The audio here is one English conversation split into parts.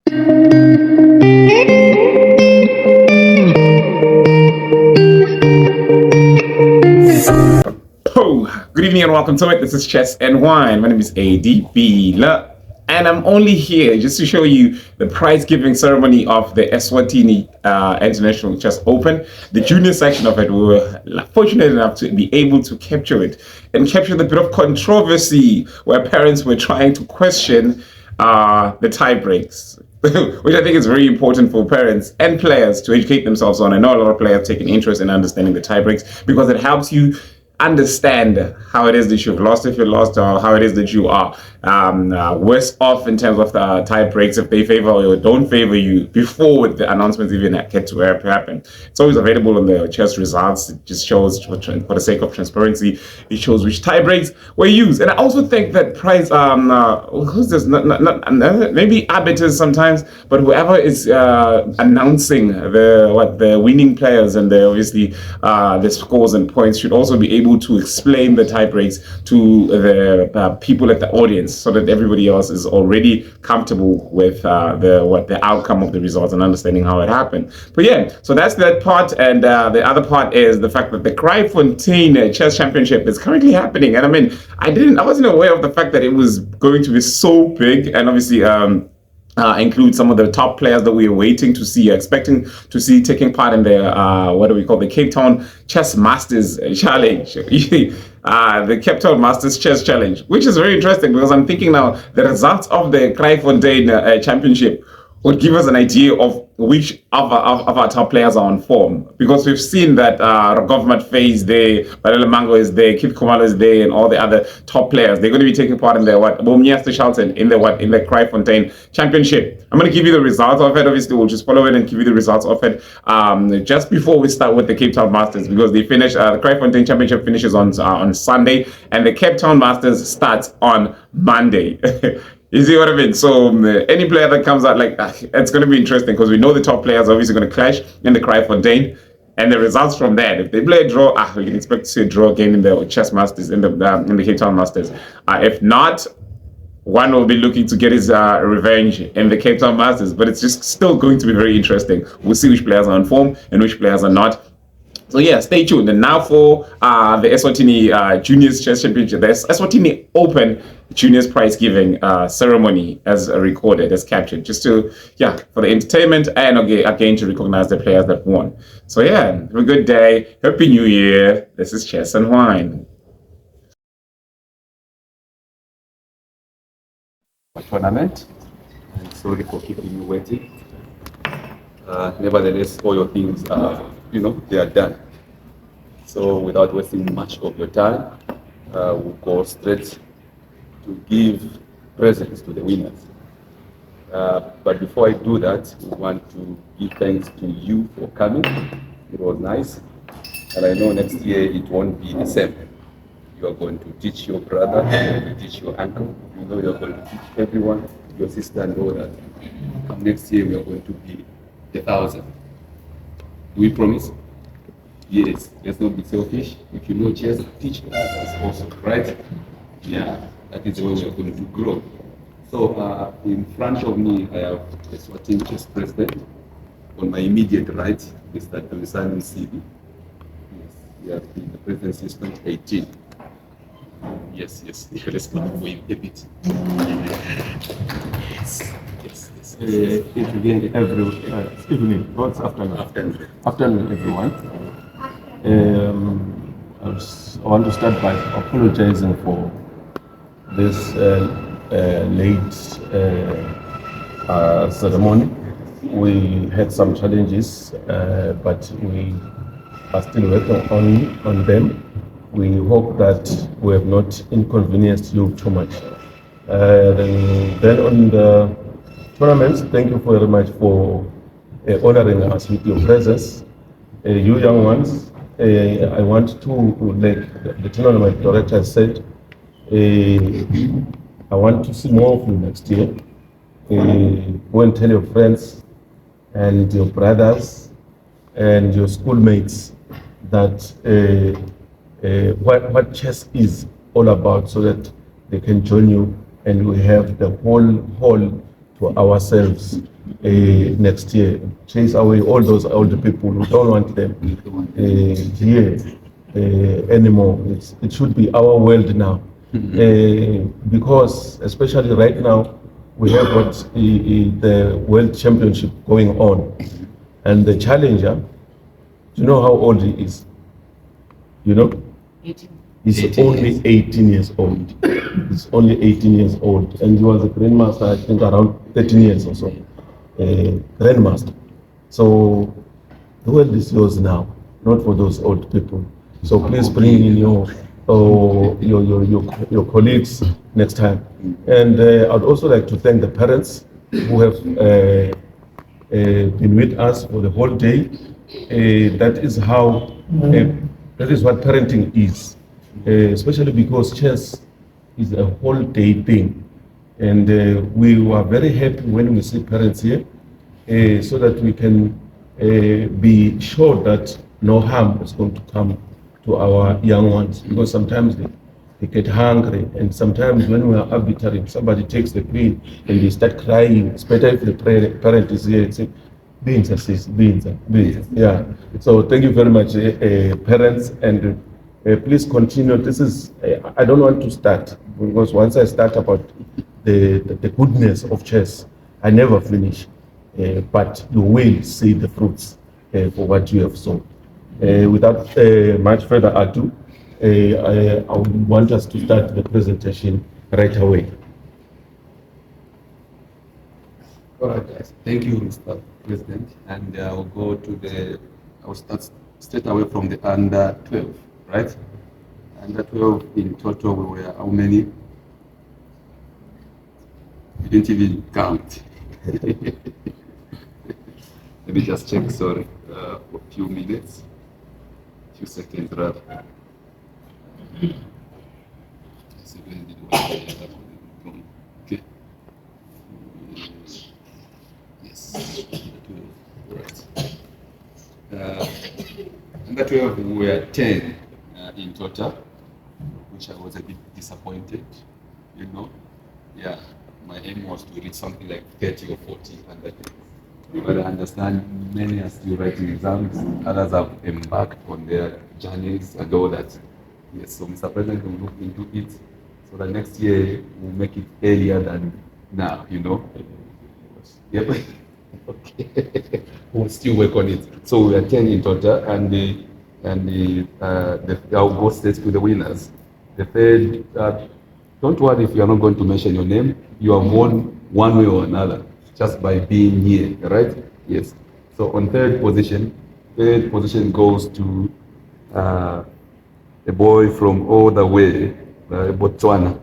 Oh, good evening and welcome to it. This is Chess and Wine. My name is ADB, and I'm only here just to show you the prize giving ceremony of the Eswatini International Chess Open. The junior section of it, we were fortunate enough to be able to capture it and capture the bit of controversy where parents were trying to question the tie breaks. Which I think is very important for parents and players to educate themselves on. I know a lot of players take an interest in understanding the tie breaks because it helps you understand how it is that you've lost if you lost, or how it is that you are worse off in terms of the tie breaks if they favor or don't favor you before the announcements even get to happen. It's always available on the chess results. It just shows, for the sake of transparency, it shows which tie breaks were used. And I also think that prize who's this, maybe arbiters sometimes, but whoever is announcing the winning players and the scores and points should also be able to explain the tie breaks to the people at the audience, so that everybody else is already comfortable with the outcome of the results and understanding how it happened. But yeah, so that's that part, and the other part is the fact that the Kraaifontein Chess Championship is currently happening. And I mean, I wasn't aware of the fact that it was going to be so big, and obviously include some of the top players that we are waiting to see, expecting to see taking part in the what do we call the Capetown Chess Masters Challenge, the Capetown Masters Chess Challenge, which is very interesting because I'm thinking now the results of the Kraaifontein Championship would give us an idea of which of our top players are on form, because we've seen that Government Phase there, Balele Mango is there, Kip Kumalo is there, and all the other top players. They're going to be taking part in the in the Kraaifontein Championship. I'm going to give you the results of it. Obviously, we'll just follow it and give you the results of it just before we start with the Cape Town Masters, because they finish the Kraaifontein Championship finishes on Sunday, and the Cape Town Masters starts on Monday. You see what I mean? So any player that comes out, it's going to be interesting because we know the top players are obviously going to clash in the Kraaifontein, and the results from that. If they play a draw, we can expect to see a draw again in the Chess Masters, in the Cape Town Masters. If not, one will be looking to get his revenge in the Cape Town Masters. But it's just still going to be very interesting. We'll see which players are on form and which players are not. So yeah, stay tuned. And now for the Eswatini Juniors Chess Championship, the Eswatini Open Juniors Prize Giving ceremony as recorded, as captured, just to, for the entertainment and again to recognize the players that won. So yeah, have a good day. Happy New Year. This is Chess and Wine. Tournament. I'm sorry for keeping you waiting. Nevertheless, all your things they are done. So without wasting much of your time, we'll go straight to give presents to the winners. But before I do that, we want to give thanks to you for coming. It was nice. And I know next year it won't be the same. You are going to teach your brother, you are going to teach your uncle, you are going to teach everyone, your sister and all that. Come next year, we are going to be 1,000. Do we promise? Yes. Let's not be selfish. If you know chess, teach others also, right? Yeah. That is the way we are going to grow. So in front of me, I have the Eswatini Chess President. On my immediate right, Mr. Dumisani Sibi. Yes, he has been the president since 2018. Yes. Let's clap for him a bit. Yes. Evening, afternoon, everyone. I want to start by apologizing for this late ceremony. We had some challenges, but we are still working on them. We hope that we have not inconvenienced you too much. Then on the tournaments, thank you very much for honoring us with your presence. You young ones, I want to, like the tournament director said, I want to see more of you next year. Go and tell your friends and your brothers and your schoolmates that what chess is all about, so that they can join you and we have the whole hall to ourselves next year. Chase away all those older people. We don't want them here anymore. It should be our world now. Because especially right now, we have what the World Championship going on. And the challenger, do you know how old he is? You know? 18. He's 18 only years. 18 years old. He's only 18 years old. And he was a grandmaster, I think, around 13 years or so. Grandmaster. So the world is yours now, not for those old people. So please bring in your colleagues next time. And I'd also like to thank the parents who have been with us for the whole day. That is how, that is what parenting is, especially because chess is a whole day thing. And we were very happy when we see parents here, so that we can be sure that no harm is going to come to our young ones, because sometimes they get hungry, and sometimes when we are arbitrary, somebody takes the queen and they start crying. It's better if the parent is here and say, beans, assist, beans. Yeah. So thank you very much, parents, and please continue. This is, I don't want to start, because once I start about the goodness of chess, I never finish. But you will see the fruits for what you have sown. Without much further ado, I want us to start the presentation right away. All right, guys. Thank you, Mr. President. And I'll start straight away from the under 12, right? Under 12 in total, we were how many? We didn't even count. Let me just check, sorry, for a few minutes, few seconds rather. Okay. Yes. Right. Under 12, we were 10 in total, which I was a bit disappointed, you know. Yeah, my aim was to reach something like 30 or 40 under 12. But I understand many are still writing exams, others have embarked on their journeys and all that. Yes, so Mr. President will look into it so that next year we'll make it earlier than now, you know. Yep. Okay. We'll still work on it. So we are 10 in total, and I'll go straight to the winners. The third, don't worry if you are not going to mention your name. You have won one way or another just by being here, right? Yes. So on third position goes to a boy from all the way, Botswana.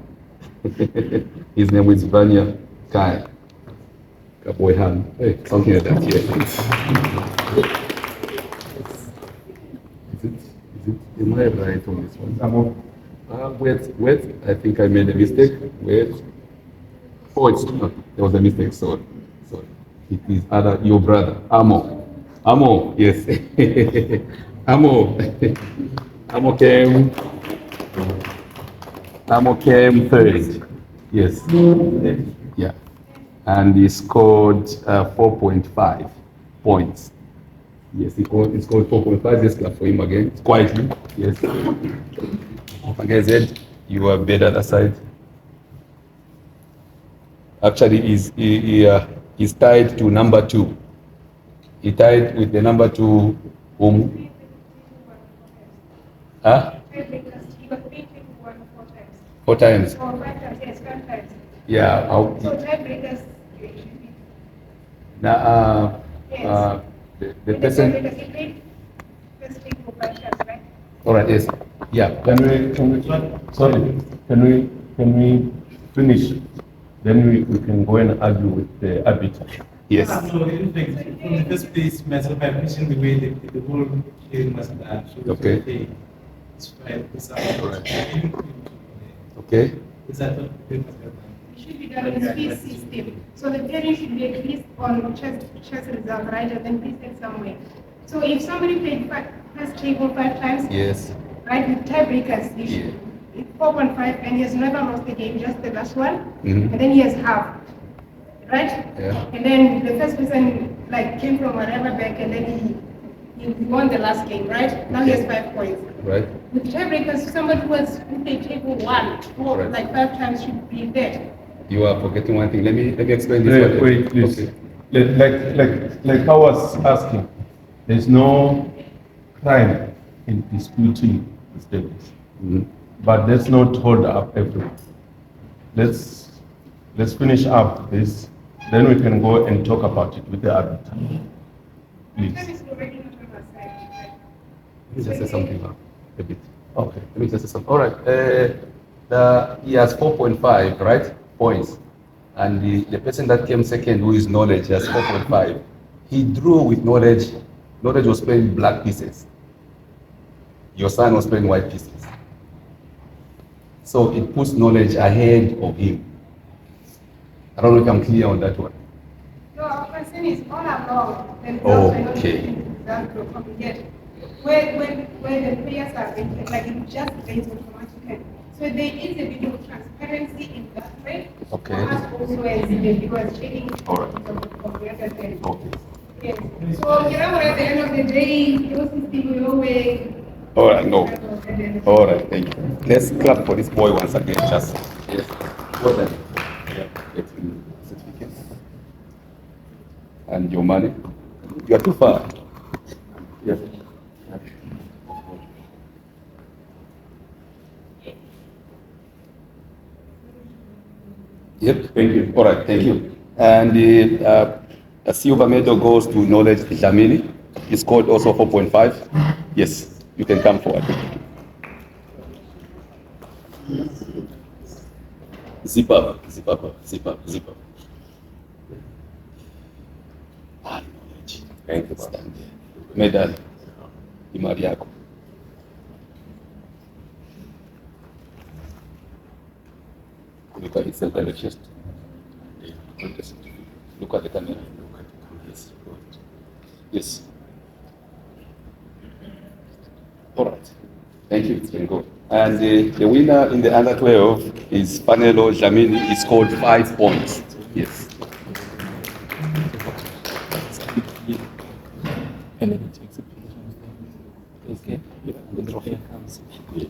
His name is Vanya Kai. Kaboyhan. Hey, something like that, yeah. Is it, am I right on this one? Wait, I think I made a mistake. Wait. Oh, it's not. There was a mistake, sorry. It is your brother, Amo. Amo, yes. Amo. Amo came third. Yes. Yeah. And he scored 4.5 points. Yes, he scored 4.5. Let's clap for him again. Quietly. Yes. Like I said, you are better that side. Actually, he's tied to number 2. He tied with the number 2 whom? Huh? 4 times. 4 times, yes, 5 times. Yeah. So tiebreakers. Now, the person. All right. Yes. Yeah. Can we finish? Then we can go and argue with the arbiter. Yes. So from the first place, myself, I mentioned the way the whole game was done. So Okay. It's fine. It's Okay. Is that what the game was done? It should be done in Swiss system. So the pairing should be at least on chess result, right? And then placed somewhere. So if somebody played first table 5 times, Yes. right, with tiebreakers, he should 4.5, and he has never lost the game, just the last one, Mhm. and then he has half. right? Yeah. And then the first person like came from whatever back, and then he won the last game, right? Now he has 5 points. Right. With tiebreakers, somebody who played table one or Right. like 5 times should be there. You are forgetting one thing. Let me explain this one. Wait, please. Okay. Like I was asking, there's no crime in disputing the status. Mhm. But let's not hold up everyone. Let's finish up this, then we can go and talk about it with the arbiter. Please. That is already not on our side. Let me just say something now, a bit. Okay. Let me just say something. All right. He has 4.5, right? Points. And the person that came second, who is knowledge, has 4.5. He drew with knowledge. Knowledge was playing black pieces. Your son was playing white pieces. So it puts knowledge ahead of him. I don't know if I'm clear on that one. No, our concern is all along. The Okay. Yet, where the players are rated, like it just rates automatically. So there is a bit of transparency in that way. Okay. For us also as the viewers checking All right. from the other side. Okay. Yes. So you know what, at the end of the day, those people will always. All right, no. All right, thank you. Let's clap for this boy once again, just. Yes. Well done. Yeah. Get him certificate. And your money. You are too far. Yes. Yep, thank you. All right, thank you. And the silver medal goes to Knowledge Dlamini. He scored also 4.5. Yes, you can come forward. Zip up, zip up, zip up, zip up. Ah, Knowledge. Thank you, Stand there. Medal. Imari yako. Look at itself at the chest. Look at the camera. Yes. Yes. All right. Thank you. It's been good. And the winner in the under 12 is Panelo Dlamini. He scored 5 points. Yes. Okay. The trophy comes. Yes.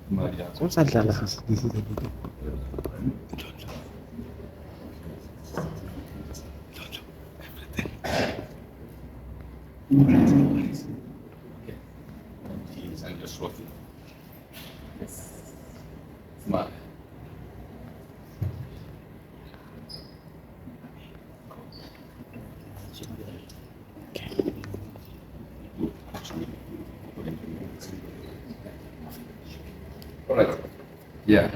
Maria. And your trophy. Yes. Smile. All right. Yeah.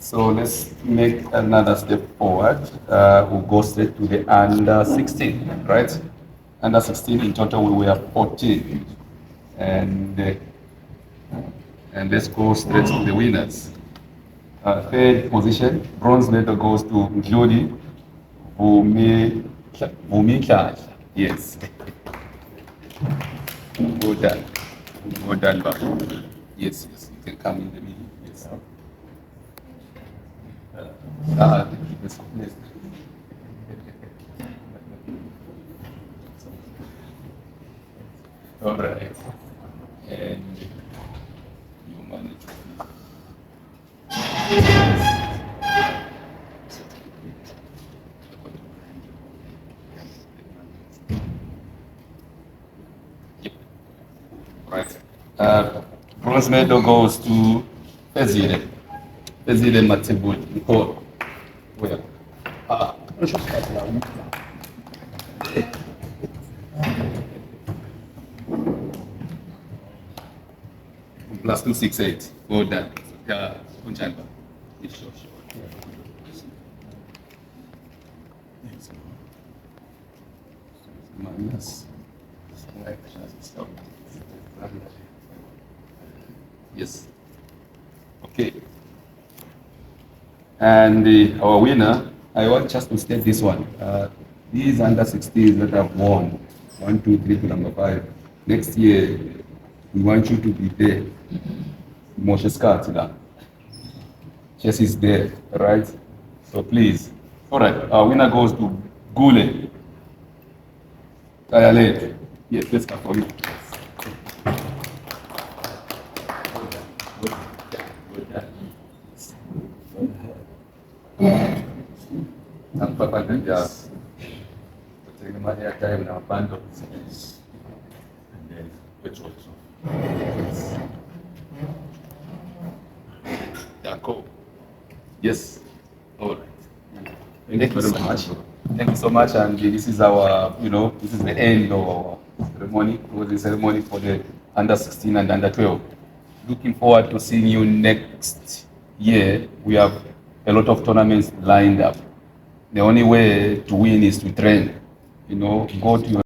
So let's make another step forward. We'll go straight to the under 16, right? Under 16 in total we were 14. And let's go straight to the winners. Third position, bronze medal goes to Njodi Vumika. Yes. Well done. Well done, Baba. Yes, yes. You can come in the middle. Yes. Yes. Yes. All right. And you manage. Right. Bronze medal goes to Fezile Matebul. Where? Plus 268. Well done. Yeah, Kunjanga. Yes, sure. Minus. Yes. Okay. And our winner, I want just to state this one. These under 16s that have won 1, 2, 3 to number 5. Next year, We want you to be there. Moshe Skatila. Chess is there, right? So please. All right, our winner goes to Gule. Kayale. Yes, let's go for it. Ang papaganda. Take my airtime now, bundles. And then petrol. D'accord. Yes. All right. Thank you so much. Thank you so much. And this is our, this is the end of our ceremony. It was the ceremony for the under 16 and under 12. Looking forward to seeing you next year. We have a lot of tournaments lined up. The only way to win is to train. Go to your